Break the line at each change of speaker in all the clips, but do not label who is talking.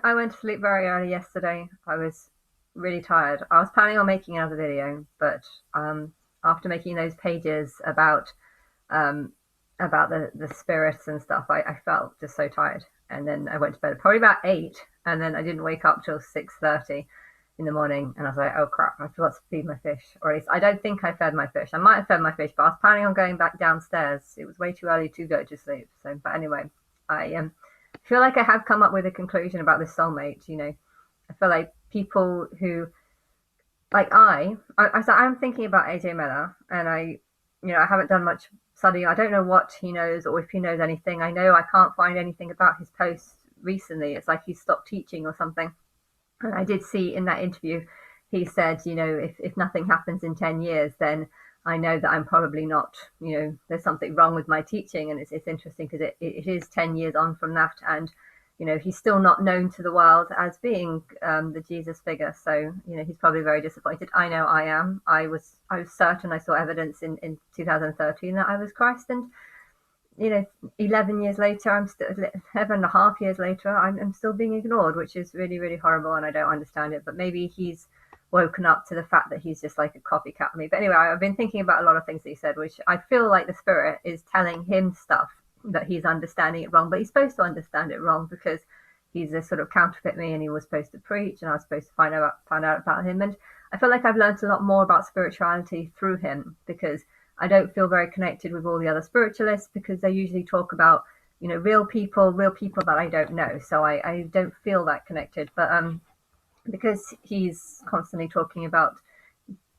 I went to sleep very early yesterday. I was really tired. I was planning on making another video, but um, after making those pages um, about the spirits and stuff, I felt just so tired. And then I went to bed probably about 8, and then I didn't wake up till 6:30 in the morning. And I was like, oh crap, I forgot to feed my fish. Or at least I don't think I fed my fish. I might have fed my fish, but I was planning on going back downstairs. It was way too early to go to sleep. So, but anyway, I feel like I have come up with a conclusion about this soulmate. I feel like people who like so I'm thinking about AJ Miller, and I haven't done much studying. I don't know what he knows or if he knows anything. I know I can't find anything about his posts recently. It's like he stopped teaching or something. And I did see in that interview, he said, if nothing happens in 10 years, then I know that I'm probably not, there's something wrong with my teaching. And it's interesting because it is 10 years on from that. And, he's still not known to the world as being the Jesus figure. So, he's probably very disappointed. I know I am. I was certain I saw evidence in 2013 that I was Christ. And, 11 years later, 11.5 years later, I'm still being ignored, which is really, really horrible, and I don't understand it. But maybe he's woken up to the fact that he's just like a copycat of me. But anyway, I've been thinking about a lot of things that he said, which I feel like the spirit is telling him stuff that he's understanding it wrong, but he's supposed to understand it wrong because he's a sort of counterfeit me, and he was supposed to preach, and I was supposed to find out about him. And I feel like I've learned a lot more about spirituality through him because I don't feel very connected with all the other spiritualists because they usually talk about, real people that I don't know. So I don't feel that connected. But because he's constantly talking about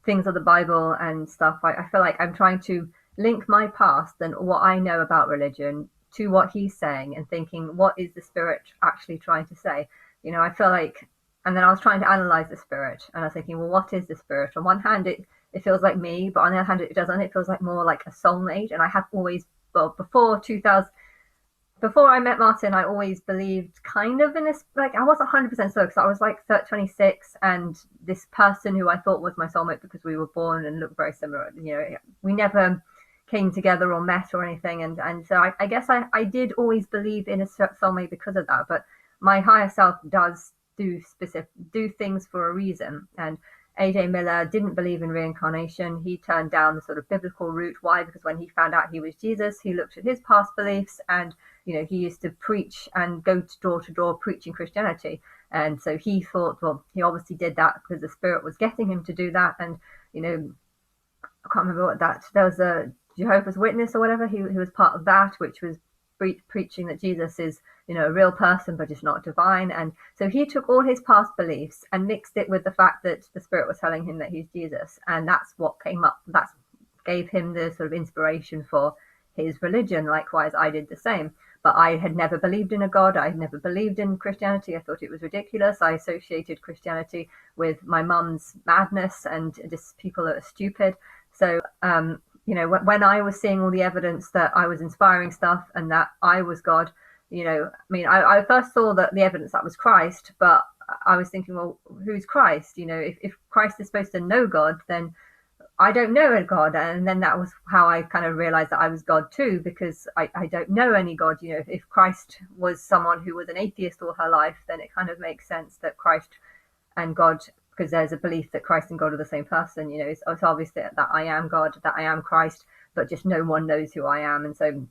things of the Bible and stuff, I feel like I'm trying to link my past and what I know about religion to what he's saying and thinking, what is the spirit actually trying to say? I feel like, and then I was trying to analyze the spirit, and I was thinking, well, what is the spirit? On one hand, it feels like me, but on the other hand, it doesn't. It feels like more like a soulmate. And I have always, well, before I met Martin, I always believed kind of in this, like, I wasn't 100% sure because I was like 26, and this person who I thought was my soulmate because we were born and looked very similar, we never came together or met or anything. And so I guess I did always believe in a soulmate because of that. But my higher self does do things for a reason. And AJ Miller didn't believe in reincarnation. He turned down the sort of biblical route. Why? Because when he found out he was Jesus, he looked at his past beliefs, and he used to preach and go to door preaching Christianity. And so he thought, well, he obviously did that because the spirit was getting him to do that. And I can't remember what that, there was a Jehovah's Witness or whatever. He was part of that, which was preaching that Jesus is, a real person, but just not divine. And so he took all his past beliefs and mixed it with the fact that the spirit was telling him that he's Jesus. And that's what came up. That gave him the sort of inspiration for his religion. Likewise, I did the same. But I had never believed in a God. I had never believed in Christianity. I thought it was ridiculous. I associated Christianity with my mum's madness and just people that are stupid. So, when I was seeing all the evidence that I was inspiring stuff and that I was God, I first saw that the evidence that was Christ, but I was thinking, well, who's Christ? If Christ is supposed to know God, then I don't know a God. And then that was how I kind of realized that I was God too, because I don't know any God. If Christ was someone who was an atheist all her life, then it kind of makes sense that Christ and God, because there's a belief that Christ and God are the same person. It's obvious that I am God, that I am Christ, but just no one knows who I am. And so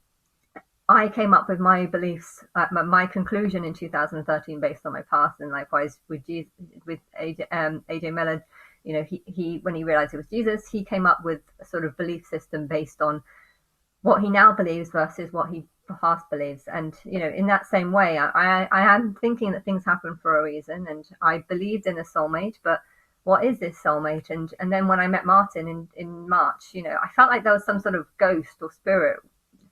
I came up with my beliefs, my conclusion in 2013 based on my past, and likewise with AJ Miller. He when he realized it was Jesus, he came up with a sort of belief system based on what he now believes versus what he past believes. And in that same way, I am thinking that things happen for a reason, and I believed in a soulmate. But what is this soulmate? And then when I met Martin in March, I felt like there was some sort of ghost or spirit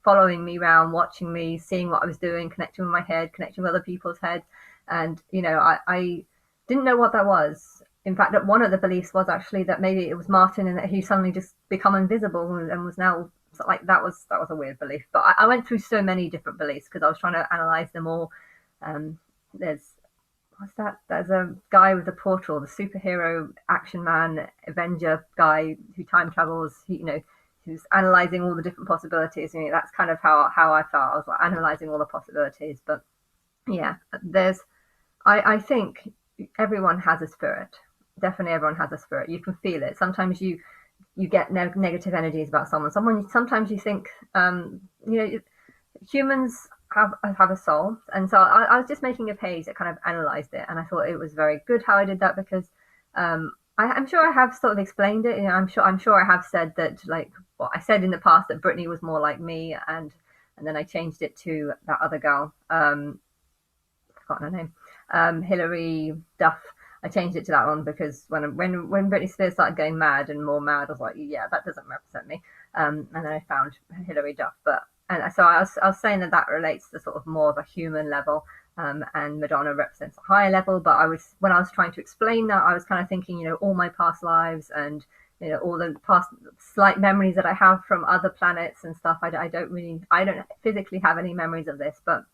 following me around, watching me, seeing what I was doing, connecting with my head, connecting with other people's heads. And I didn't know what that was. In fact, that one of the beliefs was actually that maybe it was Martin and that he suddenly just become invisible and was now, like, that was a weird belief. But I went through so many different beliefs because I was trying to analyze them all. There's what's that? There's a guy with a portal, the superhero action man Avenger guy who time travels. Who's analyzing all the different possibilities. That's kind of how I felt. I was like analyzing all the possibilities. But yeah, I think everyone has a spirit. Definitely, everyone has a spirit. You can feel it. Sometimes you get negative energies about someone. Sometimes you think, you know, humans have a soul, and so I was just making a page that kind of analyzed it, and I thought it was very good how I did that because I'm sure I have sort of explained it. You know, I'm sure I have said that, like, what I said in the past, that Brittany was more like me, and then I changed it to that other girl. I've forgotten her name, Hilary Duff. I changed it to that one because when Britney Spears started going mad and more mad, I was like, yeah, that doesn't represent me. And then I found Hilary Duff, but and so I was saying that relates to sort of more of a human level, and Madonna represents a higher level. But when I was trying to explain that, I was kind of thinking, you know, all my past lives and, you know, all the past slight memories that I have from other planets and stuff. I don't physically have any memories of this, but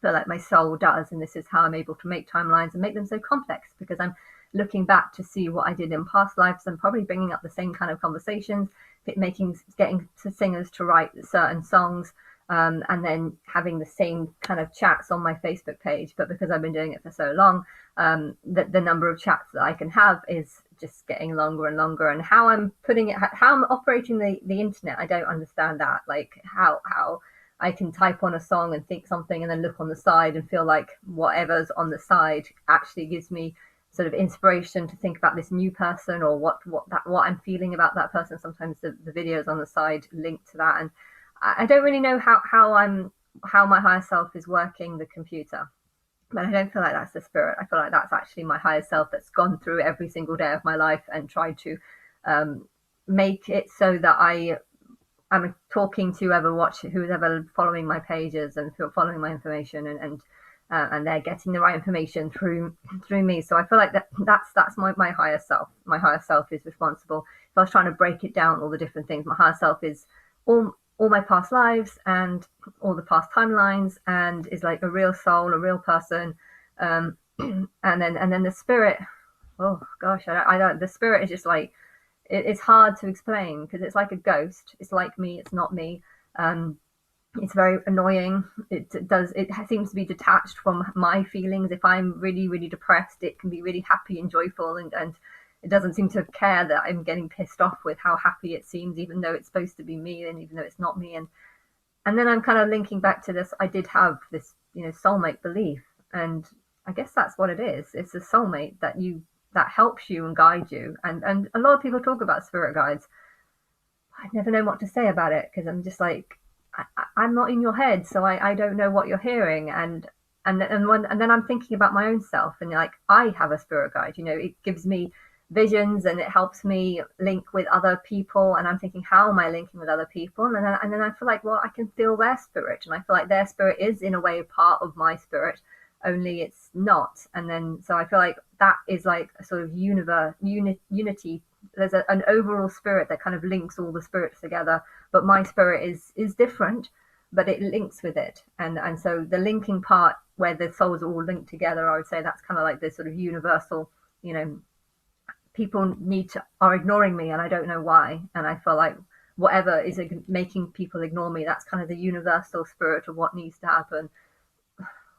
feel like my soul does, and this is how I'm able to make timelines and make them so complex, because I'm looking back to see what I did in past lives and probably bringing up the same kind of conversations, getting to singers to write certain songs, and then having the same kind of chats on my Facebook page. But because I've been doing it for so long, the number of chats that I can have is just getting longer and longer. And how I'm putting it, how I'm operating the internet, I don't understand that. Like how I can type on a song and think something and then look on the side and feel like whatever's on the side actually gives me sort of inspiration to think about this new person, or what I'm feeling about that person. Sometimes the videos on the side link to that, and I don't really know how my higher self is working the computer. But I don't feel like that's the spirit. I feel like that's actually my higher self that's gone through every single day of my life and tried to make it so that I'm talking to who's ever following my pages and following my information, and they're getting the right information through me. So I feel like that's my higher self. My higher self is responsible. If I was trying to break it down, all the different things, my higher self is all my past lives and all the past timelines, and is like a real soul, a real person. And then the spirit. Oh gosh, I don't. The spirit is just like, it's hard to explain because it's like a ghost. It's like me. It's not me. It's very annoying. It seems to be detached from my feelings. If I'm really, really depressed, it can be really happy and joyful, and it doesn't seem to care that I'm getting pissed off with how happy it seems, even though it's supposed to be me, and even though it's not me. And then I'm kind of linking back to this. I did have this, you know, soulmate belief, and I guess that's what it is. It's a soulmate that helps you and guides you. And a lot of people talk about spirit guides. I never know what to say about it, because I'm just like, I'm not in your head, so I don't know what you're hearing. And then I'm thinking about my own self, and like, I have a spirit guide. You know, it gives me visions and it helps me link with other people. And I'm thinking, how am I linking with other people? And then I feel like, well, I can feel their spirit, and I feel like their spirit is in a way a part of my spirit, only it's not. And then so I feel like that is like a sort of unity. There's an overall spirit that kind of links all the spirits together, but my spirit is different, but it links with it. And so the linking part, where the souls are all linked together, I would say that's kind of like this sort of universal, you know, people are ignoring me and I don't know why, and I feel like whatever is making people ignore me, that's kind of the universal spirit of what needs to happen.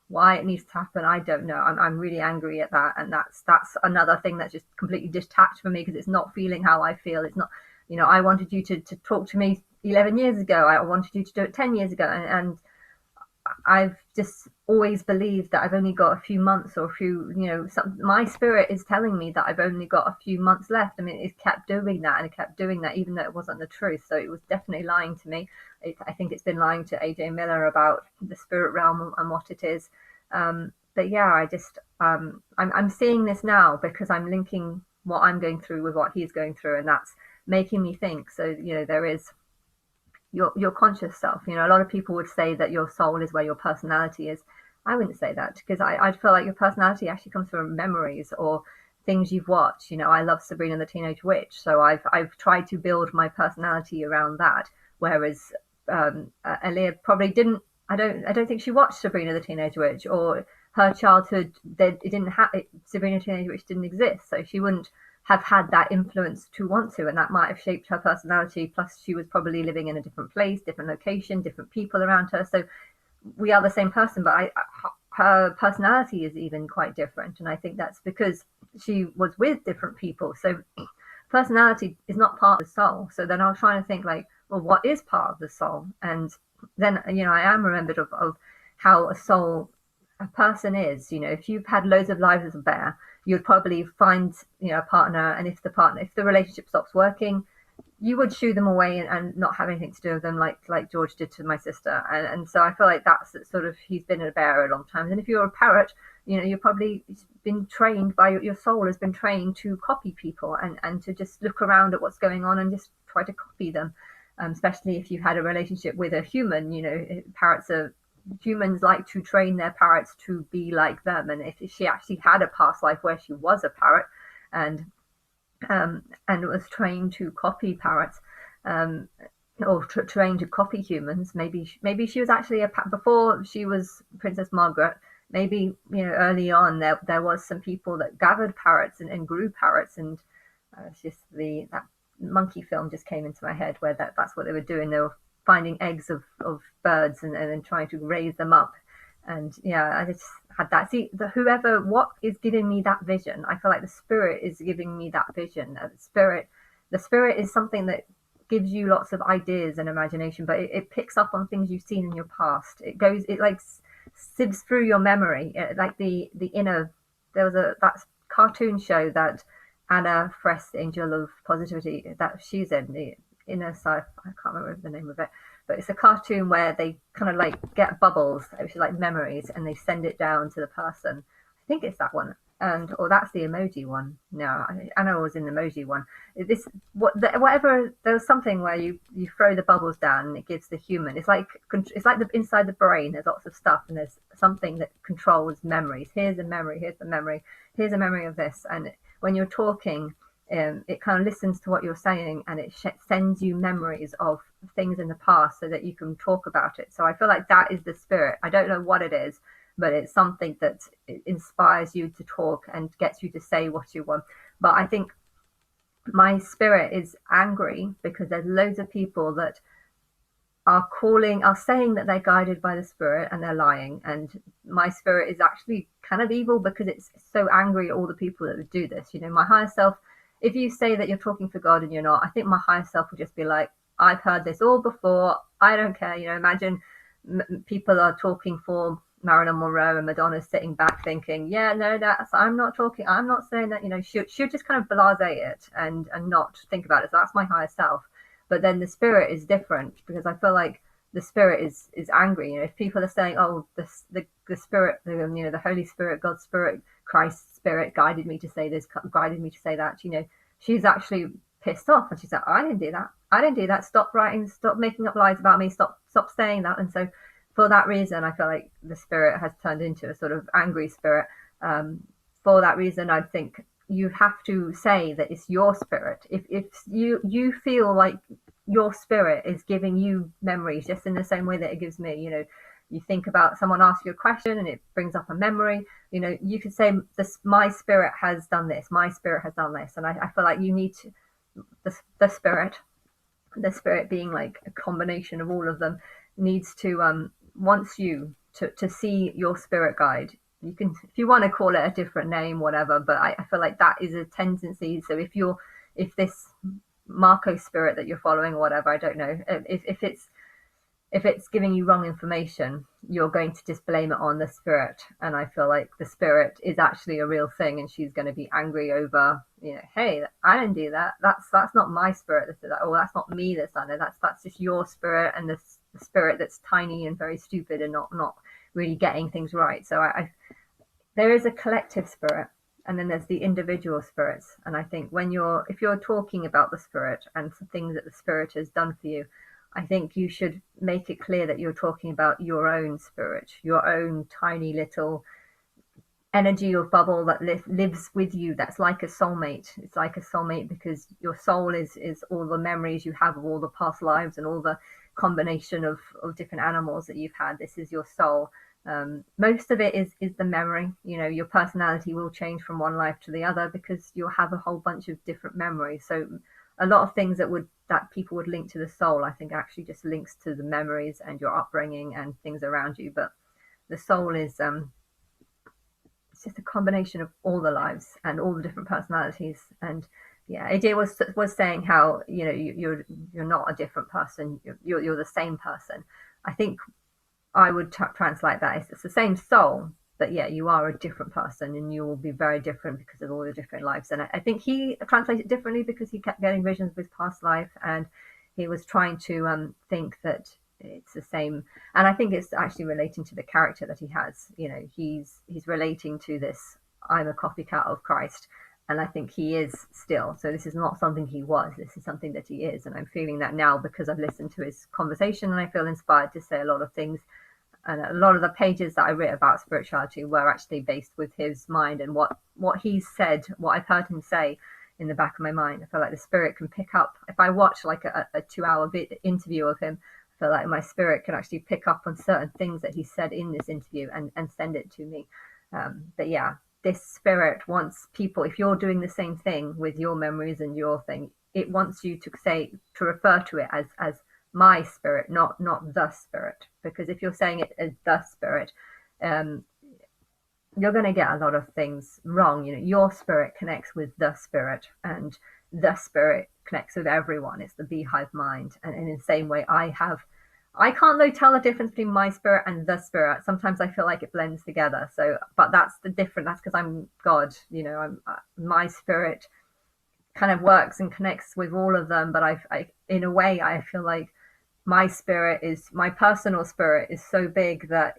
Why it needs to happen, I don't know. I'm really angry at that, and that's another thing that's just completely detached from me, because it's not feeling how I feel. It's not, you know, I wanted you to talk to me 11 years ago. I wanted you to do it 10 years ago, and I've just always believed that I've only got a few months, or a few, you know, my spirit is telling me that I've only got a few months left. I mean, it kept doing that, and it kept doing that, even though it wasn't the truth. So it was definitely lying to me. I think it's been lying to AJ Miller about the spirit realm and what it is. But yeah, I'm seeing this now because I'm linking what I'm going through with what he's going through, and that's making me think. So, you know, there is your conscious self. You know, a lot of people would say that your soul is where your personality is. I wouldn't say that, because I'd feel like your personality actually comes from memories or things you've watched. You know, I love Sabrina the Teenage Witch, so I've tried to build my personality around that. Whereas Aaliyah probably didn't. I don't think she watched Sabrina the Teenage Witch, or her childhood. It didn't have it. Sabrina the Teenage Witch didn't exist, so she wouldn't have had that influence to want to, and that might have shaped her personality. Plus, she was probably living in a different place, different location, different people around her. So we are the same person, but her personality is even quite different. And I think that's because she was with different people. So personality is not part of the soul. So then I was trying to think like, well, what is part of the soul? And then, I am remembered of how a person is. If you've had loads of lives as a bear, you'd probably find, a partner. And if the relationship stops working, you would shoo them away and not have anything to do with them, like George did to my sister. And so I feel like that's sort of, he's been a bear a long time. And if you're a parrot, you're probably been trained by your soul has been trained to copy people and to just look around at what's going on and just try to copy them. Especially if you've had a relationship with a human, humans like to train their parrots to be like them. And if she actually had a past life where she was a parrot and was trained to copy parrots, or trained to copy humans. Maybe she was actually before she was Princess Margaret. Maybe early on there was some people that gathered parrots and grew parrots, and it's just that monkey film just came into my head where that's what they were doing. They were finding eggs of birds and then trying to raise them up. And yeah, I just had that. See, what is giving me that vision? I feel like the spirit is giving me that vision. The spirit is something that gives you lots of ideas and imagination, but it picks up on things you've seen in your past. It like sieves through your memory, like the inner. There was that cartoon show that Anna Frest, Angel of Positivity, that she's in, the inner side. I can't remember the name of it, but it's a cartoon where they kind of like get bubbles, which are like memories, and they send it down to the person. I think it's that one, or that's the emoji one. No, Anna was in the emoji one. Whatever. There's something where you throw the bubbles down and it gives the human. It's like the inside the brain. There's lots of stuff, and there's something that controls memories. Here's a memory. Here's the memory. Here's a memory of this. And when you're talking, it kind of listens to what you're saying, and it sends you memories of things in the past so that you can talk about it. So I feel like that is the spirit. I don't know what it is, but it's something that inspires you to talk and gets you to say what you want. But I think my spirit is angry because there's loads of people that are saying that they're guided by the spirit, and they're lying. And my spirit is actually kind of evil because it's so angry at all the people that would do this. My higher self, if you say that you're talking for God and you're not, I think my higher self will just be like, I've heard this all before. I don't care. Imagine people are talking for Marilyn Monroe and Madonna's sitting back thinking, yeah, no, I'm not talking. I'm not saying that, she'll just kind of blasé it and not think about it. So that's my higher self. But then the spirit is different because I feel like the spirit is angry. If people are saying, oh, the spirit, the Holy Spirit, God's Spirit, Christ's Spirit guided me to say this, guided me to say that, she's actually pissed off, and she's like, I didn't do that. I didn't do that. Stop writing. Stop making up lies about me. Stop saying that. And so for that reason, I feel like the spirit has turned into a sort of angry spirit. For that reason, I think you have to say that it's your spirit. If you feel like your spirit is giving you memories just in the same way that it gives me, you think about someone asks you a question and it brings up a memory, you could say this, my spirit has done this, my spirit has done this. And I feel like you need to, the spirit being like a combination of all of them, needs to wants you to see your spirit guide. You can, if you want to call it a different name, whatever, but I feel like that is a tendency. So if this Marco spirit that you're following or whatever, I don't know, if it's giving you wrong information, you're going to just blame it on the spirit. And I feel like the spirit is actually a real thing, and she's going to be angry over, hey, I didn't do that. That's not my spirit that did that. Or that's not me that's done it. That's just your spirit, and the spirit that's tiny and very stupid and not really getting things right. So there is a collective spirit, and then there's the individual spirits. And I think if you're talking about the spirit and the things that the spirit has done for you, I think you should make it clear that you're talking about your own spirit, your own tiny little energy or bubble that lives with you. That's like a soulmate. It's like a soulmate because your soul is all the memories you have of all the past lives and all the combination of different animals that you've had. This is your soul. Most of it is the memory. Your personality will change from one life to the other because you'll have a whole bunch of different memories. So a lot of things that people would link to the soul, I think actually just links to the memories and your upbringing and things around you. But the soul is it's just a combination of all the lives and all the different personalities. And yeah, AJ was saying how, you know, you're not a different person, you're the same person. I think I would translate that as it's the same soul, but yeah, you are a different person and you will be very different because of all the different lives. And I think he translated it differently because he kept getting visions of his past life, and he was trying to think that it's the same. And I think it's actually relating to the character that he has. You know, he's relating to this, I'm a copycat of Christ. And I think he is still. So this is not something he was. This is something that he is. And I'm feeling that now because I've listened to his conversation, and I feel inspired to say a lot of things. And a lot of the pages that I wrote about spirituality were actually based with his mind and what he said, what I've heard him say in the back of my mind. I feel like the spirit can pick up. If I watch like a 2 hour interview of him, I feel like my spirit can actually pick up on certain things that he said in this interview and send it to me. But yeah, this spirit wants people, if you're doing the same thing with your memories and your thing, it wants you to refer to it as my spirit, not the spirit. Because if you're saying it as the spirit, you're going to get a lot of things wrong. You know, your spirit connects with the spirit, and the spirit connects with everyone. It's the beehive mind. And in the same way, I can't though tell the difference between my spirit and the spirit. Sometimes I feel like it blends together. So, but that's the difference. That's because I'm God. You know, my spirit kind of works and connects with all of them. But I in a way, I feel like my personal spirit is so big that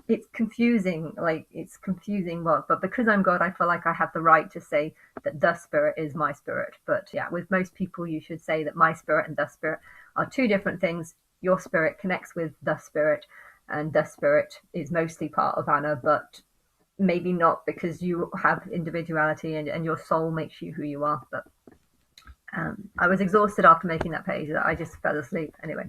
it's confusing. Like it's confusing. But because I'm God, I feel like I have the right to say that the spirit is my spirit. But yeah, with most people, you should say that my spirit and the spirit are two different things. Your spirit connects with the spirit, and the spirit is mostly part of Anna, but maybe not, because you have individuality and your soul makes you who you are. But I was exhausted after making that page. I just fell asleep anyway.